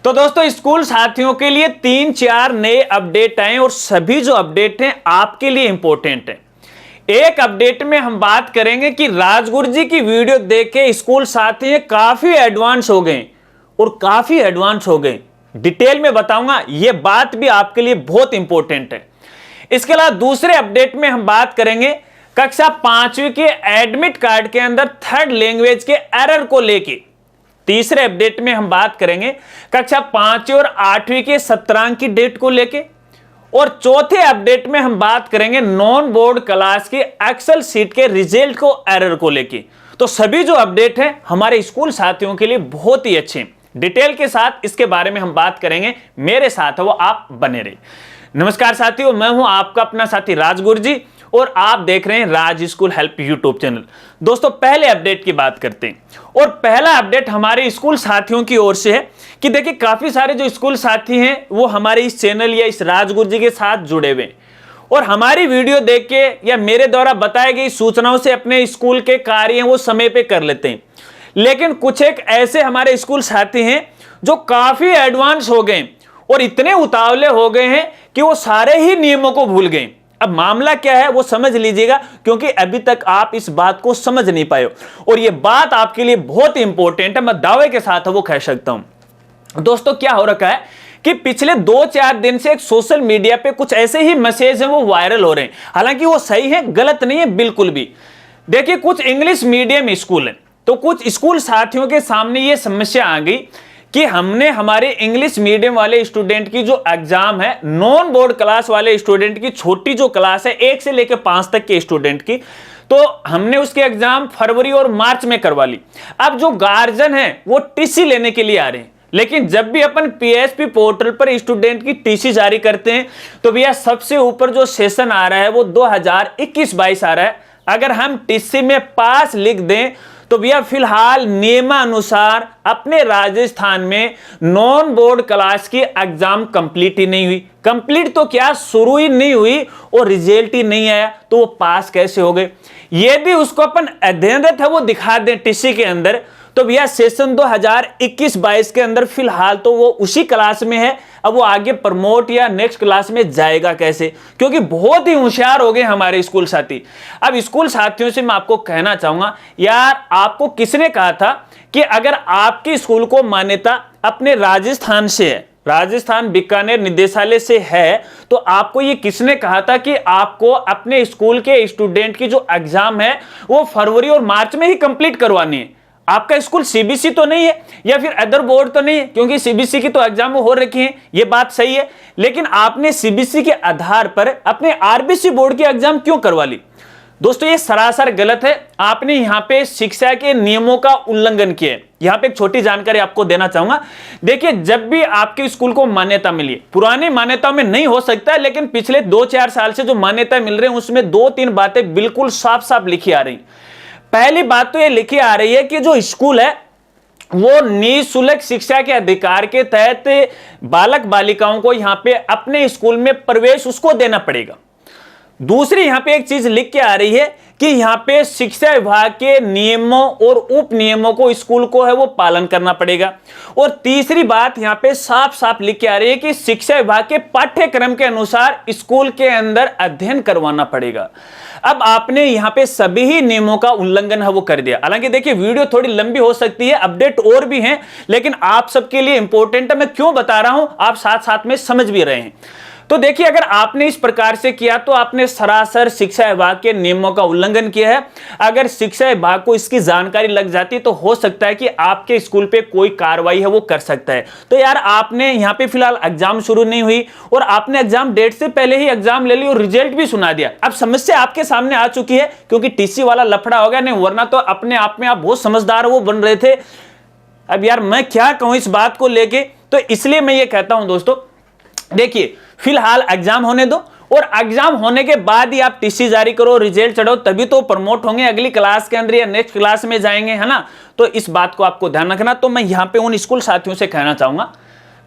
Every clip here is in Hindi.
तो दोस्तों स्कूल साथियों के लिए 3-4 नए अपडेट आए और सभी जो अपडेट हैं आपके लिए इंपॉर्टेंट हैं। एक अपडेट में हम बात करेंगे कि राजगुरु जी की वीडियो देख के स्कूल साथी काफी एडवांस हो गए और काफी एडवांस हो गए। डिटेल में बताऊंगा, यह बात भी आपके लिए बहुत इंपॉर्टेंट है। इसके अलावा दूसरे अपडेट में हम बात करेंगे कक्षा 5वीं के एडमिट कार्ड के अंदर थर्ड लैंग्वेज के एरर को लेके। तीसरे अपडेट में हम बात करेंगे कक्षा 5वीं और 8वीं के सत्रांक की डेट को लेके। और चौथे अपडेट में हम बात करेंगे नॉन बोर्ड क्लास के एक्सेल सीट के रिजल्ट को एरर को लेके। तो सभी जो अपडेट हैं हमारे स्कूल साथियों के लिए बहुत ही अच्छे हैं। डिटेल के साथ इसके बारे में हम बात करेंगे, मेरे साथ है वो आप बने रहिए। नमस्कार साथियों, मैं हूं आपका अपना साथी राजगुरु जी और आप देख रहे हैं राज स्कूल हेल्प यूट्यूब चैनल। दोस्तों पहले अपडेट की बात करते हैं और पहला अपडेट हमारे स्कूल साथियों की ओर से है कि देखिए काफी सारे जो स्कूल साथी हैं वो हमारे इस चैनल या इस राजगुरु जी के साथ जुड़े हुए हैं और हमारी वीडियो देख के या मेरे द्वारा बताई गई सूचनाओं से अपने स्कूल के कार्य वो समय पे कर लेते हैं। लेकिन कुछ एक ऐसे हमारे स्कूल साथी हैं जो काफी एडवांस हो गए और इतने उतावले हो गए हैं कि वो सारे ही नियमों को भूल गए। अब मामला क्या है वो समझ लीजिएगा, क्योंकि अभी तक आप इस बात को समझ नहीं पाए हो और ये बात आपके लिए बहुत इंपॉर्टेंट है। मैं दावे के साथ वो कह सकता हूं। दोस्तों क्या हो रखा है कि पिछले 2-4 दिन से एक सोशल मीडिया पे कुछ ऐसे ही मैसेज हैं वो वायरल हो रहे हैं। हालांकि वो सही है, गलत नहीं है बिल्कुल भी। देखिए कुछ इंग्लिश मीडियम स्कूल है, तो कुछ स्कूल साथियों के सामने ये समस्या आ गई कि हमने हमारे इंग्लिश मीडियम वाले स्टूडेंट की जो एग्जाम है, नॉन बोर्ड क्लास वाले स्टूडेंट की छोटी जो क्लास है 1 से लेकर 5 तक के स्टूडेंट की, तो हमने उसके एग्जाम फरवरी और मार्च में करवा ली। अब जो गार्जियन है वो टीसी लेने के लिए आ रहे हैं, लेकिन जब भी अपन पीएसपी पोर्टल पर स्टूडेंट की टीसी जारी करते हैं तो भैया सबसे ऊपर जो सेशन आ रहा है वो 2021-22 आ रहा है। अगर हम टीसी में पास लिख दें तो भैया फिलहाल नियमानुसार अपने राजस्थान में नॉन बोर्ड क्लास की एग्जाम कंप्लीट ही नहीं हुई। कंप्लीट तो क्या, शुरू ही नहीं हुई और रिजल्ट ही नहीं आया, तो वो पास कैसे हो गए? यदि उसको अपन अध्ययनरत है वो दिखा दें टीसी के अंदर, तो भैया सेशन 2021-22 के अंदर फिलहाल तो वो उसी क्लास में है। अब वो आगे प्रमोट या नेक्स्ट क्लास में जाएगा कैसे? क्योंकि बहुत ही होशियार हो गए हमारे स्कूल साथी। अब स्कूल साथियों से मैं आपको कहना चाहूंगा, यार आपको किसने कहा था कि अगर आपके स्कूल को मान्यता अपने राजस्थान से है, राजस्थान बीकानेर निदेशालय से है, तो आपको ये किसने कहा था कि आपको अपने स्कूल के स्टूडेंट की जो एग्जाम है वो फरवरी और मार्च में ही कंप्लीट करवानी है? आपका स्कूल सीबीएसई तो नहीं है या फिर अदर बोर्ड तो नहीं है, क्योंकि सीबीएसई की तो एग्जाम हो रखी है, ये बात सही है। लेकिन आपने सीबीएसई के आधार पर अपने आरबीसी बोर्ड की एग्जाम क्यों करवा ली? दोस्तों ये सरासर गलत है। आपने यहां पे शिक्षा के नियमों का उल्लंघन किया है। यहां पे एक छोटी जानकारी आपको देना चाहूंगा। देखिए जब भी आपके स्कूल को मान्यता मिली, पुरानी मान्यता में नहीं हो सकता है, लेकिन पिछले 2-4 साल से जो मान्यता मिल रही है उसमें 2-3 बातें बिल्कुल साफ साफ लिखी आ रही। पहली बात तो ये लिखी आ रही है कि जो स्कूल है वो निःशुल्क शिक्षा के अधिकार के तहत बालक बालिकाओं को यहां पे अपने स्कूल में प्रवेश उसको देना पड़ेगा। दूसरी यहां पे एक चीज लिख के आ रही है कि यहां पे शिक्षा विभाग के नियमों और उप नियमों को स्कूल को है वो पालन करना पड़ेगा। और तीसरी बात यहां पे साफ साफ लिख के आ रही है कि शिक्षा विभाग के पाठ्यक्रम के अनुसार स्कूल के अंदर अध्ययन करवाना पड़ेगा। अब आपने यहां पे सभी ही नियमों का उल्लंघन है वो कर दिया। हालांकि देखिए वीडियो थोड़ी लंबी हो सकती है, अपडेट और भी हैं, लेकिन आप सबके लिए इंपॉर्टेंट है। मैं क्यों बता रहा हूं आप साथ साथ में समझ भी रहे हैं। तो देखिए अगर आपने इस प्रकार से किया तो आपने सरासर शिक्षा विभाग के नियमों का उल्लंघन किया है। अगर शिक्षा विभाग को इसकी जानकारी लग जाती तो हो सकता है कि आपके स्कूल पे कोई कार्रवाई है वो कर सकता है। तो यार आपने यहाँ पे फिलहाल एग्जाम शुरू नहीं हुई और आपने एग्जाम डेट से पहले ही एग्जाम ले ली और रिजल्ट भी सुना दिया। अब समस्या आपके सामने आ चुकी है, क्योंकि टीसी वाला लफड़ा हो गया, नहीं वरना तो अपने आप में आप बहुत समझदार वो बन रहे थे। अब यार मैं क्या कहूं इस बात को लेके, तो इसलिए मैं ये कहता हूं दोस्तों, देखिए फिलहाल एग्जाम होने दो और एग्जाम होने के बाद ही आप टीसी जारी करो, रिजल्ट चढ़ो, तभी तो प्रमोट होंगे, अगली क्लास के अंदर या नेक्स्ट क्लास में जाएंगे, है ना? तो इस बात को आपको ध्यान रखना। तो मैं यहां पे उन स्कूल साथियों से कहना चाहूंगा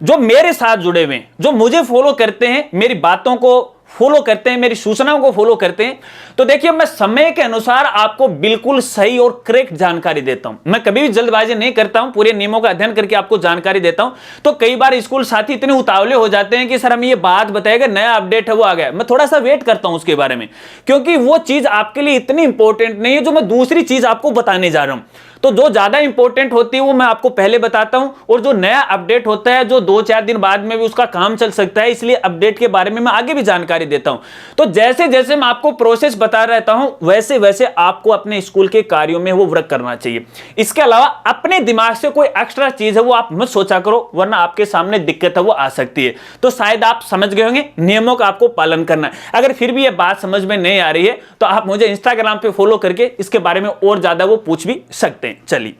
जो मेरे साथ जुड़े हुए हैं, जो मुझे फॉलो करते हैं, मेरी बातों को फॉलो करते हैं, मेरी सूचनाओं को फॉलो करते हैं, तो देखिए मैं समय के अनुसार आपको बिल्कुल सही और करेक्ट जानकारी देता हूं। मैं कभी भी जल्दबाजी नहीं करता हूं, पूरे नियमों का अध्ययन करके आपको जानकारी देता हूं। तो कई बार स्कूल साथी इतने उतावले हो जाते हैं कि सर हम ये बात बताएगा, नया अपडेट है वो आ गया, मैं थोड़ा सा वेट करता हूं उसके बारे में, क्योंकि वो चीज आपके लिए इतनी इंपॉर्टेंट नहीं है जो मैं दूसरी चीज आपको बताने जा रहा हूं। तो जो ज्यादा इंपॉर्टेंट होती है वो मैं आपको पहले बताता हूं, और जो नया अपडेट होता है जो 2-4 दिन बाद में भी उसका काम चल सकता है, इसलिए अपडेट के बारे में मैं आगे भी जानकारी देता हूं। तो जैसे जैसे मैं आपको प्रोसेस बता रहता हूं वैसे वैसे आपको अपने स्कूल के कार्यों में वो वर्क करना चाहिए। इसके अलावा अपने दिमाग से कोई एक्स्ट्रा चीज है वो आप मत सोचा करो, वरना आपके सामने दिक्कत है वो आ सकती है। तो शायद आप समझ गए होंगे, नियमों का आपको पालन करना है। अगर फिर भी ये बात समझ में नहीं आ रही है तो आप मुझे इंस्टाग्राम पे फॉलो करके इसके बारे में और ज्यादा वो पूछ भी सकते हैं। चलिए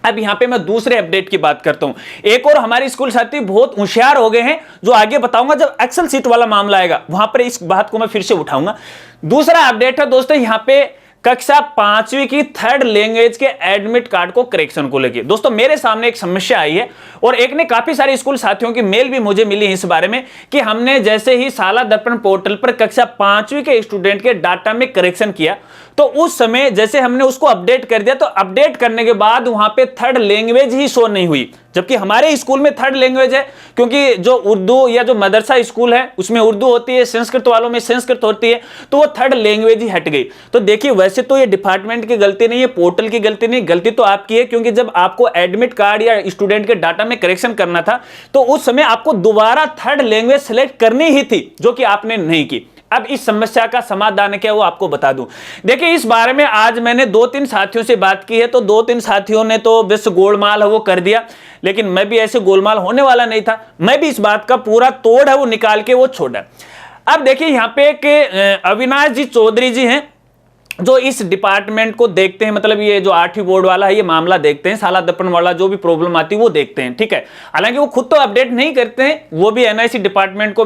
अब यहां पे मैं दूसरे अपडेट की बात करता हूं। एक और हमारे स्कूल साथी बहुत होशियार हो गए हैं, जो आगे बताऊंगा जब एक्सेल सीट वाला मामला आएगा वहां पर इस बात को मैं फिर से उठाऊंगा। दूसरा अपडेट है दोस्तों यहां पे कक्षा 5वीं की थर्ड लैंग्वेज के एडमिट कार्ड को करेक्शन को लेके। दोस्तों मेरे सामने एक समस्या आई है और एक ने काफी सारे स्कूल साथियों की मेल भी मुझे मिली है इस बारे में कि हमने जैसे ही शाला दर्पण पोर्टल पर कक्षा 5वीं के स्टूडेंट के डाटा में करेक्शन किया तो उस समय जैसे हमने उसको अपडेट कर दिया, तो अपडेट करने के बाद वहां पे थर्ड लैंग्वेज ही शो नहीं हुई, जबकि हमारे स्कूल में थर्ड लैंग्वेज है, क्योंकि जो उर्दू या जो मदरसा स्कूल है उसमें उर्दू होती है, संस्कृत वालों में संस्कृत होती है, तो वो थर्ड लैंग्वेज ही हट गई। तो देखिए वैसे तो ये डिपार्टमेंट की गलती नहीं है, पोर्टल की गलती नहीं, गलती तो आपकी है, क्योंकि जब आपको एडमिट कार्ड या स्टूडेंट के डाटा में करेक्शन करना था तो उस समय आपको दोबारा थर्ड लैंग्वेज सेलेक्ट करनी ही थी, जो कि आपने नहीं की। अब इस समस्या का समाधान क्या है वो आपको बता दूं। देखिए इस बारे में आज मैंने 2-3 साथियों से बात की है, तो 2-3 साथियों ने तो बस गोलमाल है वो कर दिया, लेकिन मैं भी ऐसे गोलमाल होने वाला नहीं था। मैं भी इस बात का पूरा तोड़ है वो निकाल के वो छोड़ा। अब देखिए यहाँ पे एक अविनाश जी चौधरी जी हैं जो इस डिपार्टमेंट को देखते हैं, मतलब ये जो 8वीं बोर्ड वाला है ये मामला देखते हैं, शाला दर्पण वाला जो भी प्रॉब्लम आती है वो देखते हैं, ठीक है। हालांकि वो खुद तो अपडेट नहीं करते हैं, वो भी एनआईसी डिपार्टमेंट को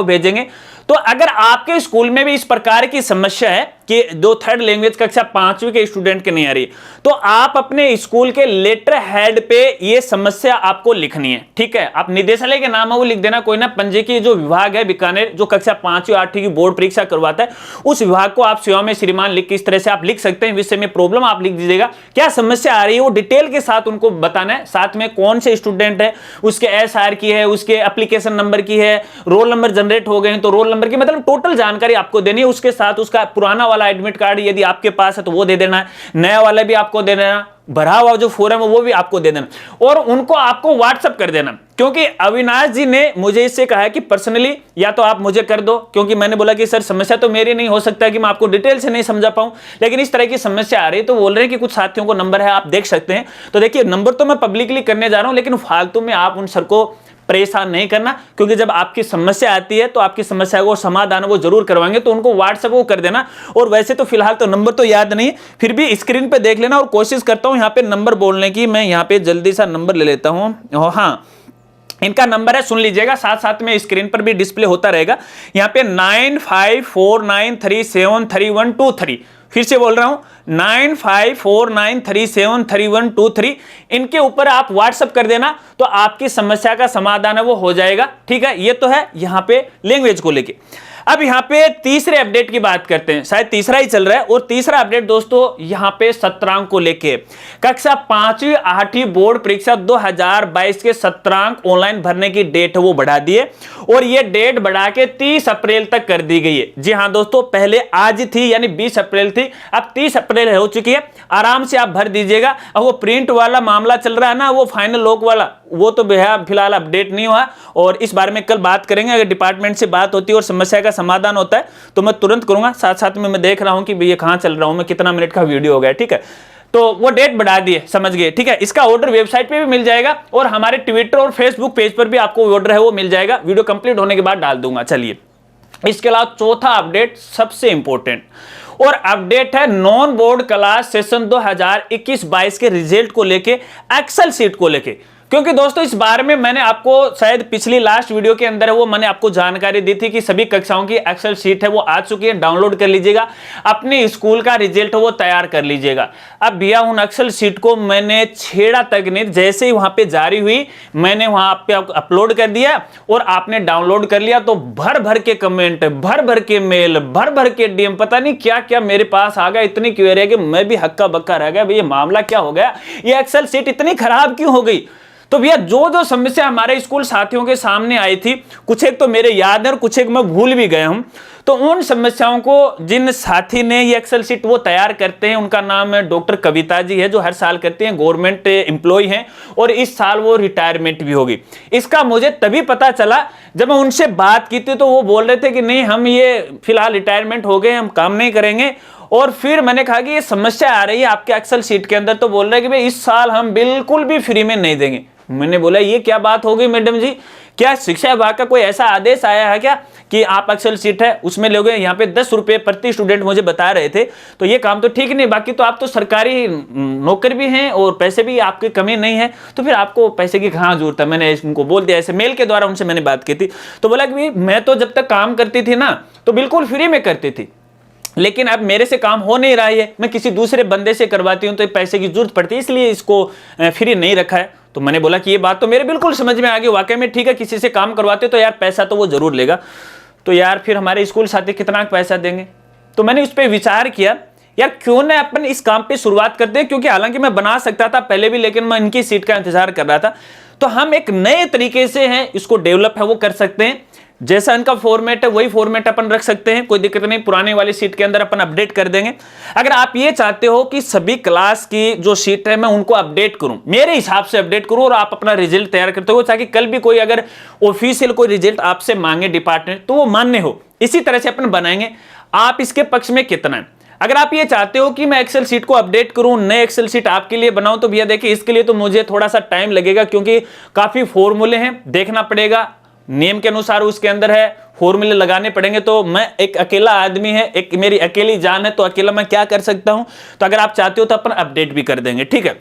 भेजेंगे। तो अगर आपके स्कूल में भी इस प्रकार की समस्या है कि जो थर्ड लैंग्वेज कक्षा 5वीं के स्टूडेंट के नहीं आ रही, तो आप अपने स्कूल के लेटर हेड पे ये समस्या आपको लिखनी है, ठीक है। आप निदेशालय के नाम है वो लिख देना, कोई ना पंजीकी जो विभाग है बीकानेर जो कक्षा 5वीं 8वीं की बोर्ड परीक्षा करवाता है, उस विभाग को आप सेवा में श्रीमान लिख के इस तरह से आप लिख सकते हैं, विषय में प्रॉब्लम आप लिख दीजिएगा, क्या समस्या आ रही है वो डिटेल के साथ उनको बताना है, साथ में कौन से स्टूडेंट है, उसके एसआर की है, उसके एप्लीकेशन नंबर की है, रोल नंबर जनरेट हो गए हैं तो रोल नंबर की, मतलब टोटल जानकारी आपको देनी है। उसके साथ उसका पुराना वाला एडमिट कार्ड यदि आपके पास है तो वो दे देना है, नया वाला भी आपको दे देना, भरा हुआ जो फॉर्म है वो भी आपको दे देना, और उनको आपको व्हाट्सएप कर देना। क्योंकि अविनाश जी ने मुझे इससे कहा है कि पर्सनली या तो आप मुझे कर दो, क्योंकि मैंने बोला कि सर समस्या तो मेरी नहीं, हो सकता है कि मैं आपको डिटेल से नहीं समझा पाऊं, लेकिन इस तरह की समस्या आ रही है, तो बोल रहे हैं कि कुछ साथियों को नंबर है आप देख सकते हैं। तो देखिए नंबर तो मैं पब्लिकली करने जा रहा हूं, लेकिन फालतू में आप उन सर को परेशान नहीं करना, क्योंकि जब आपकी समस्या आती है तो आपकी समस्या को समाधान वो जरूर करवाएंगे, तो उनको व्हाट्सएप को कर देना। और वैसे तो फिलहाल तो नंबर तो याद नहीं, फिर भी स्क्रीन पे देख लेना, और कोशिश करता हूं यहाँ पे नंबर बोलने की। मैं यहाँ पे जल्दी सा नंबर ले लेता हूँ। हाँ, इनका नंबर है, सुन लीजिएगा, साथ साथ में स्क्रीन पर भी डिस्प्ले होता रहेगा। यहाँ पे 9549373123, फिर से बोल रहा हूं 9549373123, इनके ऊपर आप व्हाट्सएप कर देना तो आपकी समस्या का समाधान है वो हो जाएगा, ठीक है। ये तो है यहाँ पे लैंग्वेज को लेके। अब यहाँ पे तीसरे अपडेट की बात करते हैं, शायद तीसरा ही चल रहा है, और तीसरा अपडेट दोस्तों यहाँ पे सत्रांक को लेके। कक्षा 5वीं 8वीं बोर्ड परीक्षा 2022 के सत्रांक ऑनलाइन भरने की डेट है वो बढ़ा दिए, और ये डेट बढ़ा के 30 अप्रैल तक कर दी गई है। जी हाँ दोस्तों, पहले आज थी यानी 20 अप्रैल थी, अब 30 अप्रैल हो चुकी है। आराम से आप भर दीजिएगा। अब वो प्रिंट वाला मामला चल रहा है ना, वो फाइनल लॉक वाला, वो तो फिलहाल अपडेट नहीं हुआ, और इस बारे में कल बात करेंगे। अगर डिपार्टमेंट से बात होती है और समस्या का समाधान होता है तो मैं तुरंत करूंगा। साथ साथ में मैं देख रहा हूं कि भैया कहां चल रहा हूं मैं, कितना मिनट का वीडियो हो गया, ठीक है। तो वो डेट बढ़ा दिए, समझ गए, ठीक है। इसका ऑर्डर वेबसाइट पे भी मिल जाएगा, और हमारे ट्विटर और फेसबुक पेज पर भी आपको ऑर्डर है वो मिल जाएगा, वीडियो कंप्लीट होने के बाद डाल दूंगा। चलिए, इसके अलावा चौथा अपडेट सबसे इंपॉर्टेंट और अपडेट है नॉन बोर्ड क्लास सेशन 2021-22 के रिजल्ट को लेके, एक्सेल सीट को लेके। क्योंकि दोस्तों इस बारे में मैंने आपको शायद पिछली लास्ट वीडियो के अंदर वो मैंने आपको जानकारी दी थी कि सभी कक्षाओं की एक्सेल शीट है वो आ चुकी है, डाउनलोड कर लीजिएगा, अपने स्कूल का रिजल्ट वो तैयार कर लीजिएगा। अब भैया उन एक्सेल शीट को मैंने छेड़ा तक नहीं, जैसे ही वहां पे जारी हुई मैंने वहां पे अपलोड कर दिया और आपने डाउनलोड कर लिया, तो भर भर के कमेंट, भर भर के मेल, भर भर के डीएम, पता नहीं क्या क्या मेरे पास आ गया। इतनी क्वेरी है कि मैं भी हक्का बक्का रह गया, भैया मामला क्या हो गया, ये एक्सेल शीट इतनी खराब क्यों हो गई। तो भैया जो जो समस्या हमारे स्कूल साथियों के सामने आई थी, कुछ एक तो मेरे याद है और कुछ एक मैं भूल भी गया हूं। तो उन समस्याओं को जिन साथी ने ये एक्सेल शीट वो तैयार करते हैं, उनका नाम है डॉक्टर कविता जी है, जो हर साल करते हैं, गवर्नमेंट एम्प्लॉय हैं और इस साल वो रिटायरमेंट भी होगी। इसका मुझे तभी पता चला जब मैं उनसे बात की थी, तो वो बोल रहे थे कि नहीं हम ये फिलहाल रिटायरमेंट हो गए, हम काम नहीं करेंगे। और फिर मैंने कहा कि ये समस्या आ रही है आपके एक्सेल शीट के अंदर, तो बोल रहे हैं कि भाई इस साल हम बिल्कुल भी फ्री में नहीं देंगे। मैंने बोला ये क्या बात हो गई मैडम जी, क्या शिक्षा विभाग का कोई ऐसा आदेश आया है क्या कि आप एक्सेल शीट है उसमें लोगे, यहाँ पे 10 रुपए प्रति स्टूडेंट मुझे बता रहे थे, तो ये काम तो ठीक नहीं, बाकी तो आप तो सरकारी नौकर भी हैं और पैसे भी आपकी कमी नहीं है, तो फिर आपको पैसे की कहाँ जरूरत है। मैंने उनको बोल दिया, ऐसे मेल के द्वारा उनसे मैंने बात की थी। तो बोला कि मैं तो जब तक काम करती थी ना तो बिल्कुल फ्री में करती थी, लेकिन अब मेरे से काम हो नहीं रहा है, मैं किसी दूसरे बंदे से करवाती हूं तो पैसे की जरूरत पड़ती है, इसलिए इसको फ्री नहीं रखा है। तो मैंने बोला कि ये बात तो मेरे बिल्कुल समझ में आ गई, वाकई में ठीक है, किसी से काम करवाते तो यार पैसा तो वो जरूर लेगा, तो यार फिर हमारे स्कूल साथी कितना पैसा देंगे। तो मैंने उस पर विचार किया, यार क्यों ना अपन इस काम पे शुरुआत करते हैं, क्योंकि हालांकि मैं बना सकता था पहले भी, लेकिन मैं इनकी सीट का इंतजार कर रहा था। तो हम एक नए तरीके से हैं इसको डेवलप है वो कर सकते हैं, जैसा इनका फॉर्मेट है वही फॉर्मेट अपन रख सकते हैं, कोई दिक्कत नहीं, पुराने वाली सीट के अंदर अपन अपडेट कर देंगे। अगर आप ये चाहते हो कि सभी क्लास की जो सीट है मैं उनको अपडेट करूं, मेरे हिसाब से अपडेट करूं और आप अपना रिजल्ट तैयार करते हो, ताकि कल भी कोई अगर ऑफिशियल कोई रिजल्ट आपसे मांगे डिपार्टमेंट तो वो मान्य हो, इसी तरह से अपन बनाएंगे। आप इसके पक्ष में कितना है? अगर आप ये चाहते हो कि मैं एक्सेल शीट को अपडेट करूं, नए एक्सेल शीट आपके लिए बनाऊं, तो भैया देखिए इसके लिए तो मुझे थोड़ा सा टाइम लगेगा, क्योंकि काफी फॉर्मूले हैं, देखना पड़ेगा, नियम के अनुसार उसके अंदर है, फॉर्मूले लगाने पड़ेंगे। तो मैं एक अकेला आदमी है, एक मेरी अकेली जान है, तो अकेला मैं क्या कर सकता हूं। तो अगर आप चाहते हो तो अपन अपडेट भी कर देंगे, ठीक है।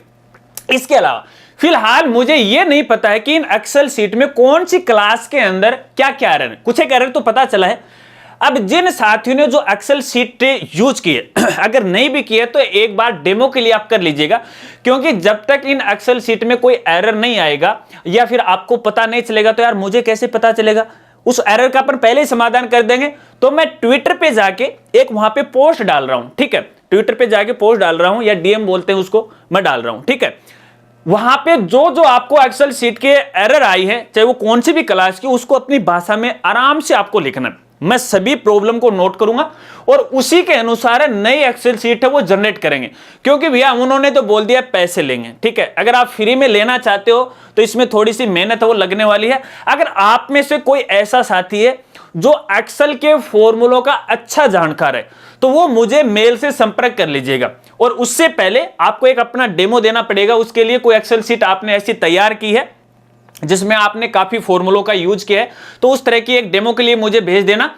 इसके अलावा फिलहाल मुझे यह नहीं पता है कि इन एक्सेल शीट में कौन सी क्लास के अंदर क्या क्या एरर है। कुछ एक एरर तो पता चला है। अब जिन साथियों ने जो एक्सेल शीट यूज की है, अगर नहीं भी किया तो एक बार डेमो के लिए आप कर लीजिएगा, क्योंकि जब तक इन एक्सेल शीट में कोई एरर नहीं आएगा या फिर आपको पता नहीं चलेगा, तो यार मुझे कैसे पता चलेगा। उस एरर का अपन पहले ही समाधान कर देंगे। तो मैं ट्विटर पे जाके एक वहां पे पोस्ट डाल रहा हूं, ठीक है, ट्विटर पे जाके पोस्ट डाल रहा हूं, या डीएम बोलते हैं उसको, मैं डाल रहा हूं, ठीक है। वहां पे जो जो आपको एक्सेल शीट के एरर आई है, चाहे वो कौन सी भी क्लास की, उसको अपनी भाषा में आराम से आपको लिखना है। मैं सभी प्रॉब्लम को नोट करूंगा और उसी के अनुसार नई एक्सेल शीट है वो जनरेट करेंगे, क्योंकि भैया उन्होंने तो बोल दिया पैसे लेंगे, ठीक है। अगर आप फ्री में लेना चाहते हो तो इसमें थोड़ी सी मेहनत है वो लगने वाली है। अगर आप में से कोई ऐसा साथी है जो एक्सेल के फॉर्मूलों का अच्छा जानकार है, तो वो मुझे मेल से संपर्क कर लीजिएगा। और उससे पहले आपको एक अपना डेमो देना पड़ेगा। उसके लिए कोई एक्सेल शीट आपने ऐसी तैयार की है जिसमें आपने काफी फॉर्मूलों का यूज किया है, तो उस तरह की एक डेमो के लिए मुझे भेज देना।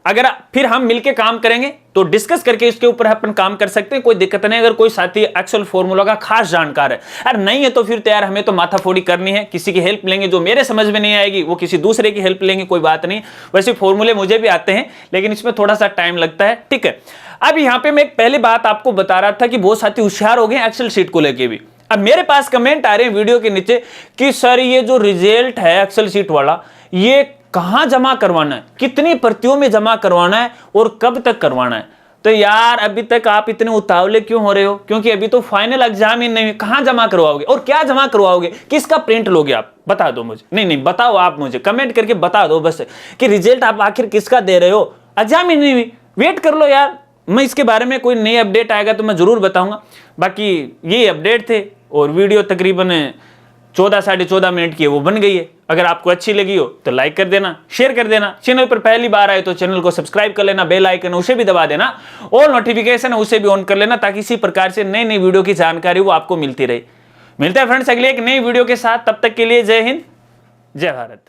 अगर फिर हम मिलके काम करेंगे तो डिस्कस करके इसके ऊपर अपन काम कर सकते हैं, कोई दिक्कत नहीं। अगर कोई साथी एक्सेल फॉर्मूला का खास जानकार है, अगर नहीं है तो फिर तैयार हमें तो माथाफोड़ी करनी है, किसी की हेल्प लेंगे, जो मेरे समझ में नहीं आएगी वो किसी दूसरे की हेल्प लेंगे, कोई बात नहीं। वैसे फॉर्मूले मुझे भी आते हैं, लेकिन इसमें थोड़ा सा टाइम लगता है, ठीक है। अब यहाँ पे मैं एक पहली बात आपको बता रहा था कि बहुत साथी होशियार हो गए एक्सेल शीट को लेके भी। अब मेरे पास कमेंट आ रहे हैं वीडियो के नीचे कि सर ये जो रिजल्ट है एक्सेल शीट वाला, ये कहां जमा करवाना है, कितनी प्रतियों में जमा करवाना है और कब तक करवाना है। तो यार अभी तक आप इतने उतावले क्यों हो रहे हो, क्योंकि अभी तो फाइनल एग्जाम ही नहीं, कहां जमा करवाओगे और क्या जमा करवाओगे, किसका प्रिंट लोगे आप, बता दो मुझे। नहीं बताओ, आप मुझे कमेंट करके बता दो बस कि रिजल्ट आप आखिर किसका दे रहे हो। एग्जाम ही नहीं हुई, वेट कर लो यार, मैं इसके बारे में कोई नई अपडेट आएगा तो मैं जरूर बताऊंगा। बाकी ये अपडेट थे और वीडियो तकरीबन 14 साढ़े 14 मिनट की वो बन गई है। अगर आपको अच्छी लगी हो तो लाइक कर देना, शेयर कर देना, चैनल पर पहली बार आए तो चैनल को सब्सक्राइब कर लेना, बेल आइकन उसे भी दबा देना, और नोटिफिकेशन उसे भी ऑन कर लेना, ताकि इसी प्रकार से नई नई वीडियो की जानकारी वो आपको मिलती रहे। मिलते हैं फ्रेंड्स अगले एक नई वीडियो के साथ, तब तक के लिए जय हिंद, जय भारत।